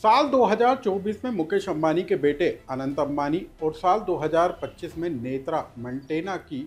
साल 2024 में मुकेश अंबानी के बेटे अनंत अंबानी और साल 2025 में नेत्रा मंटेना की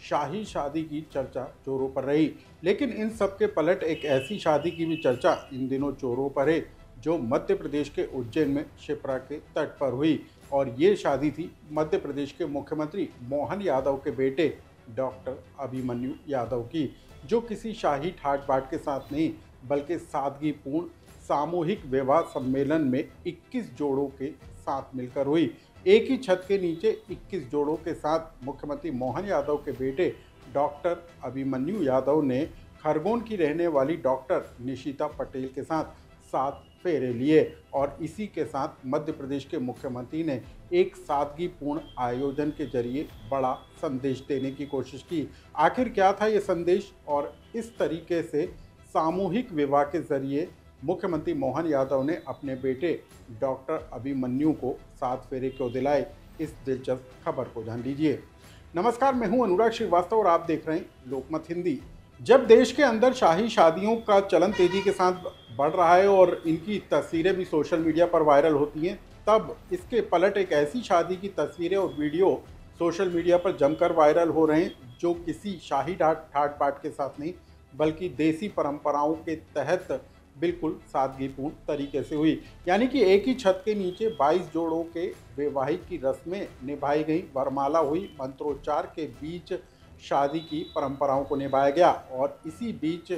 शाही शादी की चर्चा जोरों पर रही। लेकिन इन सब के पलट एक ऐसी शादी की भी चर्चा इन दिनों जोरों पर है जो मध्य प्रदेश के उज्जैन में शिप्रा के तट पर हुई। और ये शादी थी मध्य प्रदेश के मुख्यमंत्री मोहन यादव के बेटे डॉक्टर अभिमन्यु यादव की, जो किसी शाही ठाट बाट के साथ नहीं बल्कि सादगीपूर्ण सामूहिक विवाह सम्मेलन में 21 जोड़ों के साथ मिलकर हुई। एक ही छत के नीचे 21 जोड़ों के साथ मुख्यमंत्री मोहन यादव के बेटे डॉक्टर अभिमन्यु यादव ने खरगोन की रहने वाली डॉक्टर निशिता पटेल के साथ 7 फेरे लिए और इसी के साथ मध्य प्रदेश के मुख्यमंत्री ने एक सादगीपूर्ण आयोजन के जरिए बड़ा संदेश देने की कोशिश की। आखिर क्या था ये संदेश और इस तरीके से सामूहिक विवाह के जरिए मुख्यमंत्री मोहन यादव ने अपने बेटे डॉक्टर अभिमन्यु को 7 फेरे क्यों दिलाए, इस दिलचस्प खबर को जान लीजिए। नमस्कार, मैं हूं अनुराग श्रीवास्तव और आप देख रहे हैं लोकमत हिंदी। जब देश के अंदर शाही शादियों का चलन तेजी के साथ बढ़ रहा है और इनकी तस्वीरें भी सोशल मीडिया पर वायरल होती हैं, तब इसके पलट एक ऐसी शादी की तस्वीरें और वीडियो सोशल मीडिया पर जमकर वायरल हो रहे हैं जो किसी शाही ठाट बाट के साथ नहीं बल्कि देसी परंपराओं के तहत बिल्कुल सादगीपूर्ण तरीके से हुई। यानी कि एक ही छत के नीचे 22 जोड़ों के वैवाहिक की रस्में निभाई गई, वरमाला हुई, मंत्रोच्चार के बीच शादी की परंपराओं को निभाया गया। और इसी बीच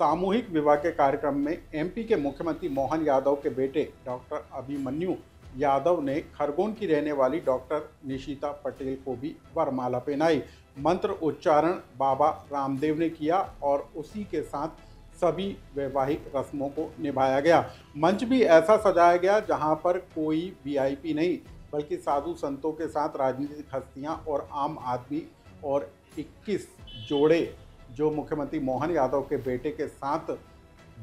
सामूहिक विवाह के कार्यक्रम में एमपी के मुख्यमंत्री मोहन यादव के बेटे डॉक्टर अभिमन्यु यादव ने खरगोन की रहने वाली डॉक्टर निशिता पटेल को भी वरमाला पहनाई। मंत्र उच्चारण बाबा रामदेव ने किया और उसी के साथ सभी वैवाहिक रस्मों को निभाया गया। मंच भी ऐसा सजाया गया जहां पर कोई वीआईपी नहीं बल्कि साधु संतों के साथ राजनीतिक हस्तियां और आम आदमी और 21 जोड़े जो मुख्यमंत्री मोहन यादव के बेटे के साथ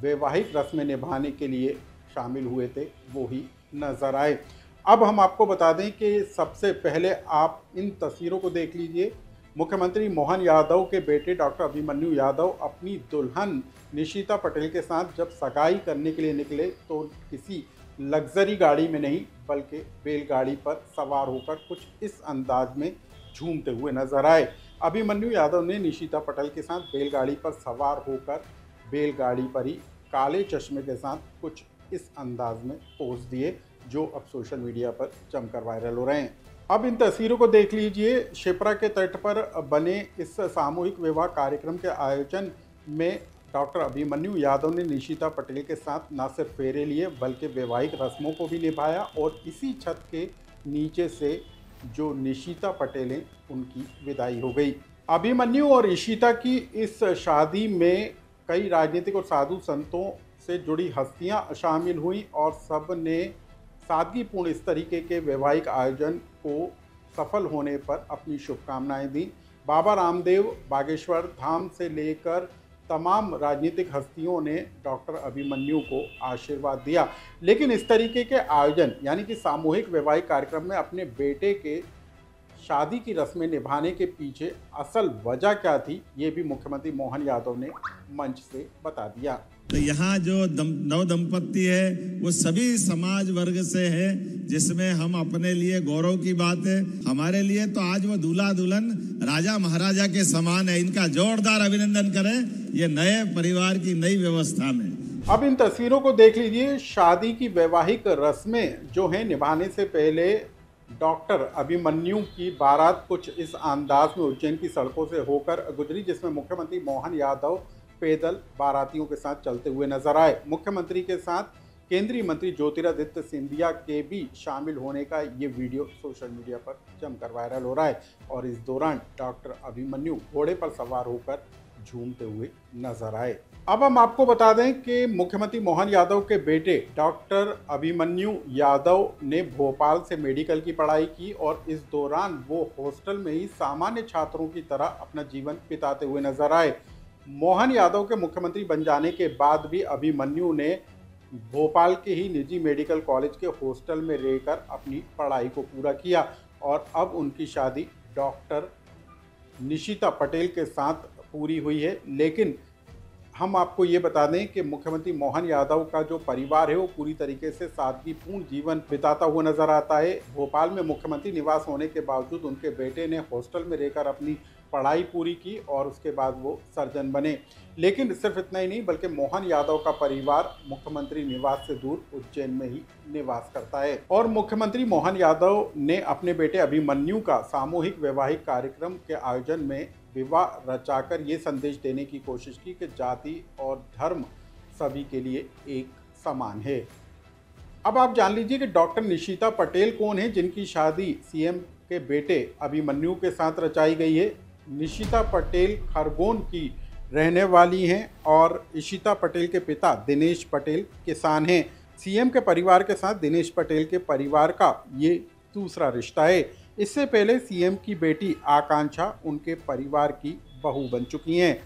वैवाहिक रस्में निभाने के लिए शामिल हुए थे वो ही नजर आए। अब हम आपको बता दें कि सबसे पहले आप इन तस्वीरों को देख लीजिए। मुख्यमंत्री मोहन यादव के बेटे डॉक्टर अभिमन्यु यादव अपनी दुल्हन निशिता पटेल के साथ जब सगाई करने के लिए निकले तो किसी लग्जरी गाड़ी में नहीं बल्कि बैलगाड़ी पर सवार होकर कुछ इस अंदाज में झूमते हुए नजर आए। अभिमन्यु यादव ने निशिता पटेल के साथ बैलगाड़ी पर सवार होकर बैलगाड़ी पर ही काले चश्मे के साथ कुछ इस अंदाज में पोज दिए जो अब सोशल मीडिया पर जमकर वायरल हो रहे हैं। अब इन तस्वीरों को देख लीजिए। शिप्रा के तट पर बने इस सामूहिक विवाह कार्यक्रम के आयोजन में डॉक्टर अभिमन्यु यादव ने निशिता पटेल के साथ न सिर्फ फेरे लिए बल्कि वैवाहिक रस्मों को भी निभाया और इसी छत के नीचे से जो निशिता पटेल हैं उनकी विदाई हो गई। अभिमन्यु और इशिता की इस शादी में कई राजनीतिक और साधु संतों से जुड़ी हस्तियां शामिल हुई और सब ने सादगीपूर्ण इस तरीके के वैवाहिक आयोजन को सफल होने पर अपनी शुभकामनाएं दी। बाबा रामदेव, बागेश्वर धाम से लेकर तमाम राजनीतिक हस्तियों ने डॉक्टर अभिमन्यु को आशीर्वाद दिया। लेकिन इस तरीके के आयोजन यानी कि सामूहिक वैवाहिक कार्यक्रम में अपने बेटे के शादी की रस्में निभाने के पीछे असल वजह क्या थी, ये भी मुख्यमंत्री मोहन यादव ने मंच से बता दिया। तो यहाँ जो नव दंपत्ति है वो सभी समाज वर्ग से है, जिसमें हम अपने लिए गौरव की बात है। हमारे लिए तो आज वो दूल्हा दुल्हन राजा महाराजा के समान है। इनका जोरदार अभिनंदन करें ये नए परिवार की नई व्यवस्था में। अब इन तस्वीरों को देख लीजिए। शादी की वैवाहिक रस्में जो हैं निभाने से पहले डॉक्टर अभिमन्यु की बारात कुछ इस अंदाज में उज्जैन की सड़कों से होकर गुजरी, जिसमें मुख्यमंत्री मोहन यादव पैदल बारातियों के साथ चलते हुए नजर आए। मुख्यमंत्री के साथ केंद्रीय मंत्री ज्योतिरादित्य सिंधिया के भी शामिल होने का ये वीडियो सोशल मीडिया पर जमकर वायरल हो रहा है। और इस दौरान डॉक्टर अभिमन्यु घोड़े पर सवार होकर झूमते हुए नजर आए। अब हम आपको बता दें कि मुख्यमंत्री मोहन यादव के बेटे डॉक्टर अभिमन्यु यादव ने भोपाल से मेडिकल की पढ़ाई की और इस दौरान वो हॉस्टल में ही सामान्य छात्रों की तरह अपना जीवन बिताते हुए नजर आए। मोहन यादव के मुख्यमंत्री बन जाने के बाद भी अभिमन्यु ने भोपाल के ही निजी मेडिकल कॉलेज के हॉस्टल में रहकर अपनी पढ़ाई को पूरा किया और अब उनकी शादी डॉक्टर निशिता पटेल के साथ पूरी हुई है। लेकिन हम आपको ये बता दें कि मुख्यमंत्री मोहन यादव का जो परिवार है वो पूरी तरीके से सादगीपूर्ण जीवन बिताता हुआ नजर आता है। भोपाल में मुख्यमंत्री निवास होने के बावजूद उनके बेटे ने हॉस्टल में रहकर अपनी पढ़ाई पूरी की और उसके बाद वो सर्जन बने। लेकिन सिर्फ इतना ही नहीं, बल्कि मोहन यादव का परिवार मुख्यमंत्री निवास से दूर उज्जैन में ही निवास करता है। और मुख्यमंत्री मोहन यादव ने अपने बेटे अभिमन्यु का सामूहिक वैवाहिक कार्यक्रम के आयोजन में विवाह रचाकर ये संदेश देने की कोशिश की कि जाति और धर्म सभी के लिए एक समान है। अब आप जान लीजिए कि डॉक्टर निशिता पटेल कौन है, जिनकी शादी सीएम के बेटे अभिमन्यु के साथ रचाई गई है। निशिता पटेल खरगोन की रहने वाली हैं और इशिता पटेल के पिता दिनेश पटेल किसान हैं। सीएम के परिवार के साथ दिनेश पटेल के परिवार का ये दूसरा रिश्ता है। इससे पहले सीएम की बेटी आकांक्षा उनके परिवार की बहू बन चुकी हैं।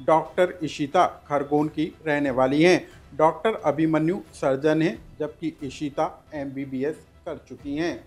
डॉक्टर इशिता खरगोन की रहने वाली हैं। डॉक्टर अभिमन्यु सर्जन हैं, जबकि इशिता एमबीबीएस कर चुकी हैं।